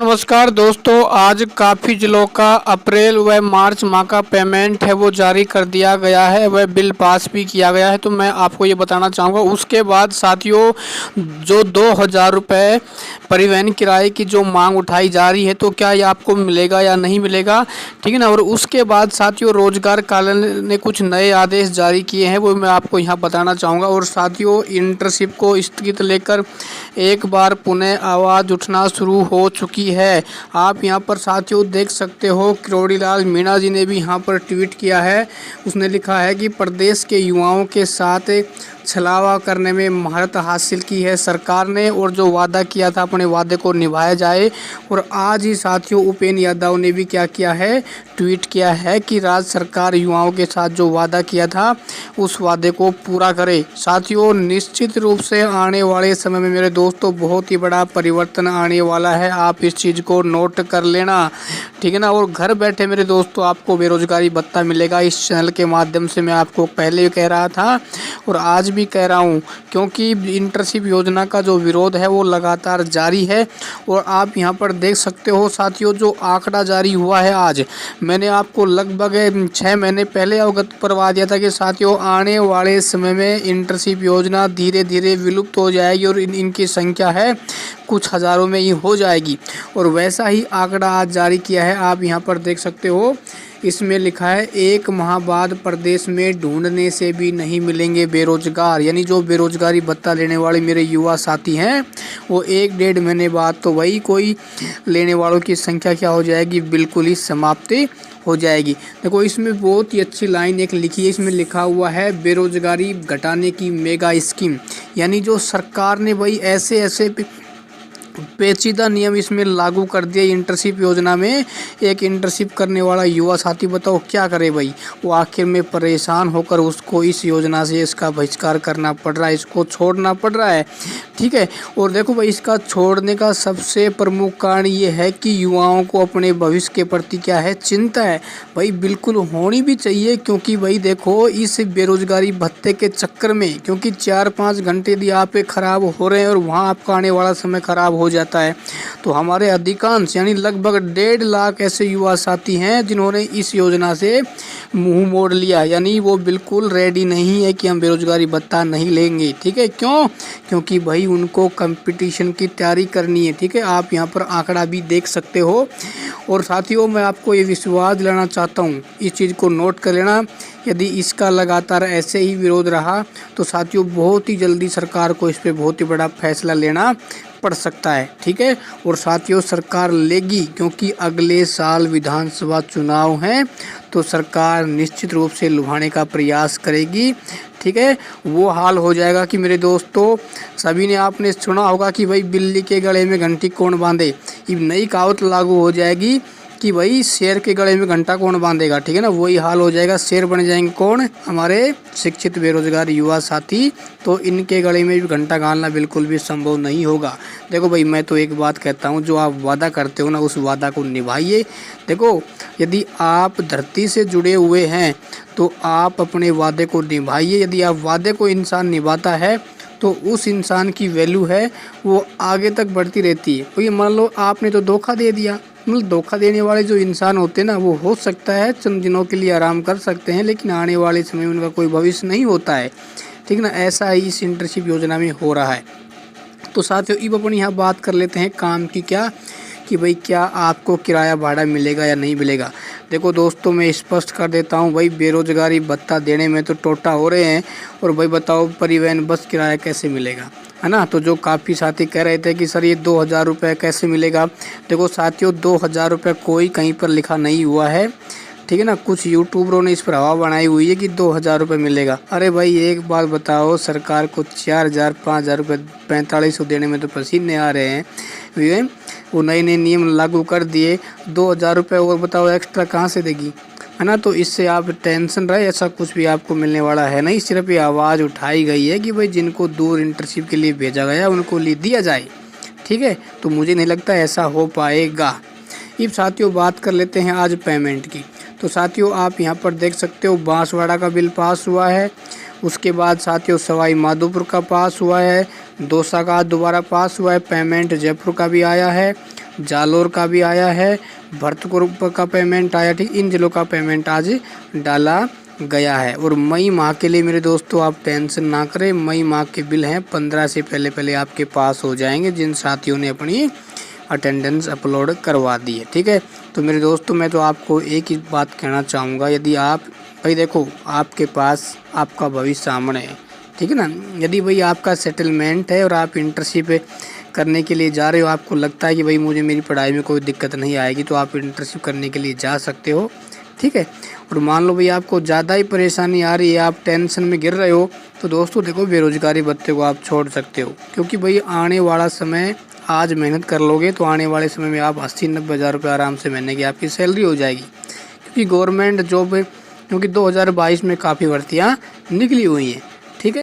नमस्कार दोस्तों, आज काफ़ी जिलों का अप्रैल व मार्च माह का पेमेंट है वो जारी कर दिया गया है, वह बिल पास भी किया गया है। तो मैं आपको ये बताना चाहूँगा। उसके बाद साथियों, जो 2000 रुपये परिवहन किराए की जो मांग उठाई जा रही है, तो क्या ये आपको मिलेगा या नहीं मिलेगा, ठीक है ना। और उसके बाद साथियों, रोजगार कार्यालय ने कुछ नए आदेश जारी किए हैं, वो मैं आपको यहाँ बताना चाहूँगा। और साथियों, इंटर्नशिप को स्थगित लेकर एक बार पुनः आवाज़ उठना शुरू हो चुकी है। आप यहाँ पर साथियों देख सकते हो, किरोड़ीलाल मीणा जी ने भी यहाँ पर ट्वीट किया है। उसने लिखा है कि प्रदेश के युवाओं के साथ छलावा करने में महारत हासिल की है सरकार ने, और जो वादा किया था अपने वादे को निभाया जाए। और आज ही साथियों, उपेंद्र यादव ने भी क्या किया है, ट्वीट किया है कि राज्य सरकार युवाओं के साथ जो वादा किया था उस वादे को पूरा करे। साथियों, निश्चित रूप से आने वाले समय में मेरे दोस्तों बहुत ही बड़ा परिवर्तन आने वाला है। आप इस चीज़ को नोट कर लेना, ठीक है ना। और घर बैठे मेरे दोस्तों आपको बेरोजगारी भत्ता मिलेगा। इस चैनल के माध्यम से मैं आपको पहले भी कह रहा था और आज भी कह रहा हूँ, क्योंकि इंटर्नशिप योजना का जो विरोध है वो लगातार जारी है। और आप यहाँ पर देख सकते हो साथियों, जो आंकड़ा जारी हुआ है आज, मैंने आपको लगभग 6 महीने पहले अवगत करवा दिया था कि साथियों आने वाले समय में इंटर्नशिप योजना धीरे धीरे विलुप्त हो जाएगी और इनकी संख्या है कुछ हज़ारों में ही हो जाएगी। और वैसा ही आंकड़ा आज जारी किया है, आप यहाँ पर देख सकते हो। इसमें लिखा है, 1 माह बाद प्रदेश में ढूंढने से भी नहीं मिलेंगे बेरोजगार। यानी जो बेरोजगारी भत्ता लेने वाले मेरे युवा साथी हैं, वो 1-1.5 महीने बाद तो वही कोई लेने वालों की संख्या क्या हो जाएगी, बिल्कुल ही समाप्ति हो जाएगी। देखो, इसमें बहुत ही अच्छी लाइन एक लिखी है। इसमें लिखा हुआ है, बेरोजगारी घटाने की मेगा स्कीम। यानी जो सरकार ने भाई ऐसे ऐसे पेचीदा नियम इसमें लागू कर दिया इंटर्नशिप योजना में। एक इंटर्नशिप करने वाला युवा साथी बताओ क्या करे भाई, वो आखिर में परेशान होकर उसको इस योजना से इसका बहिष्कार करना पड़ रहा है, इसको छोड़ना पड़ रहा है, ठीक है। और देखो भाई, इसका छोड़ने का सबसे प्रमुख कारण ये है कि युवाओं को अपने भविष्य के प्रति क्या है, चिंता है भाई। बिल्कुल होनी भी चाहिए, क्योंकि भाई देखो, इस बेरोजगारी भत्ते के चक्कर में, क्योंकि 4-5 घंटे यदि आप खराब हो रहे हैं और वहाँ आपका आने वाला समय खराब हो जाता है, तो हमारे अधिकांश यानी लगभग 1.5 लाख ऐसे युवा साथी हैं जिन्होंने इस योजना से मुंह मोड़ लिया। यानी वो बिल्कुल रेडी नहीं है कि हम बेरोजगारी भत्ता नहीं लेंगे, ठीक है। क्यों? क्योंकि भाई उनको कंपटीशन की तैयारी करनी है, ठीक है। आप यहाँ पर आंकड़ा भी देख सकते हो। और साथियों, मैं आपको ये विश्वास दिलाना चाहता हूँ, इस चीज़ को नोट कर लेना। यदि इसका लगातार ऐसे ही विरोध रहा तो साथियों बहुत ही जल्दी सरकार को इस पर बहुत ही बड़ा फैसला लेना पड़ सकता है, ठीक है। और साथियों, सरकार लेगी, क्योंकि अगले साल विधानसभा चुनाव हैं, तो सरकार निश्चित रूप से लुभाने का प्रयास करेगी, ठीक है। वो हाल हो जाएगा कि मेरे दोस्तों, सभी ने आपने सुना होगा कि भाई बिल्ली के गले में घंटी कौन बांधे। ये नई कहावत लागू हो जाएगी कि भाई शेर के गले में घंटा कौन बांधेगा, ठीक है ना। वही हाल हो जाएगा, शेर बन जाएंगे कौन, हमारे शिक्षित बेरोजगार युवा साथी। तो इनके गले में भी घंटा गालना बिल्कुल भी संभव नहीं होगा। देखो भाई, मैं तो एक बात कहता हूँ, जो आप वादा करते हो ना, उस वादा को निभाइए। देखो, यदि आप धरती से जुड़े हुए हैं तो आप अपने वादे को निभाइए। यदि आप वादे को इंसान निभाता है तो उस इंसान की वैल्यू है वो आगे तक बढ़ती रहती है। तो ये मान लो आपने तो धोखा दे दिया, मतलब धोखा देने वाले जो इंसान होते हैं ना, वो हो सकता है चंद दिनों के लिए आराम कर सकते हैं, लेकिन आने वाले समय में उनका कोई भविष्य नहीं होता है, ठीक ना। ऐसा ही इस इंटर्नशिप योजना में हो रहा है। तो साथियों, अब अपन यहाँ बात कर लेते हैं काम की, क्या कि भाई क्या आपको किराया भाड़ा मिलेगा या नहीं मिलेगा। देखो दोस्तों, मैं स्पष्ट कर देता हूँ भाई, बेरोजगारी भत्ता देने में तो टोटा हो रहे हैं, और भाई बताओ परिवहन बस किराया कैसे मिलेगा, है ना। तो जो काफ़ी साथी कह रहे थे कि सर ये 2000 रुपये कैसे मिलेगा। देखो साथियों, 2000 रुपये कोई कहीं पर लिखा नहीं हुआ है, ठीक है ना। कुछ यूट्यूबरों ने इस पर हवा बनाई हुई है कि 2000 रुपये मिलेगा। अरे भाई एक बात बताओ, सरकार को 4000 5000 रुपये 4500 देने में तो पसीने आ रहे हैं। वो नए नए नियम लागू कर दिए, 2000 रुपये और बताओ एक्स्ट्रा कहाँ से देगी, है ना। तो इससे आप टेंशन रहे, ऐसा कुछ भी आपको मिलने वाला है नहीं। सिर्फ ये आवाज़ उठाई गई है कि भाई जिनको दूर इंटर्नशिप के लिए भेजा गया उनको ले दिया जाए, ठीक है। तो मुझे नहीं लगता ऐसा हो पाएगा। अब साथियों बात कर लेते हैं आज पेमेंट की। तो साथियों आप यहाँ पर देख सकते हो, बांसवाड़ा का बिल पास हुआ है। उसके बाद साथियों सवाई माधोपुर का पास हुआ है, दौसा का दोबारा पास हुआ है, पेमेंट जयपुर का भी आया है। जालोर का भी आया है, भरतपुर का पेमेंट आया, ठीक। इन जिलों का पेमेंट आज डाला गया है। और मई माह के लिए मेरे दोस्तों आप टेंशन ना करें, मई माह के बिल हैं 15 से पहले पहले आपके पास हो जाएंगे, जिन साथियों ने अपनी अटेंडेंस अपलोड करवा दी है, ठीक है। तो मेरे दोस्तों मैं तो आपको एक ही बात कहना चाहूँगा, यदि आप भाई देखो आपके पास आपका भविष्य सामने है, ठीक है ना। यदि भाई आपका सेटलमेंट है और आप इंटर्नशिप करने के लिए जा रहे हो, आपको लगता है कि भाई मुझे मेरी पढ़ाई में कोई दिक्कत नहीं आएगी, तो आप इंटर्नशिप करने के लिए जा सकते हो, ठीक है। और मान लो भाई आपको ज़्यादा ही परेशानी आ रही है, आप टेंशन में गिर रहे हो, तो दोस्तों देखो बेरोजगारी भत्ते को आप छोड़ सकते हो, क्योंकि भाई आने वाला समय आज मेहनत कर लोगे तो आने वाले समय में आप 80-90 हज़ार रुपये आराम से महीने की आपकी सैलरी हो जाएगी। क्योंकि गवर्नमेंट जॉब क्योंकि 2022 में काफ़ी भर्तियाँ निकली हुई हैं।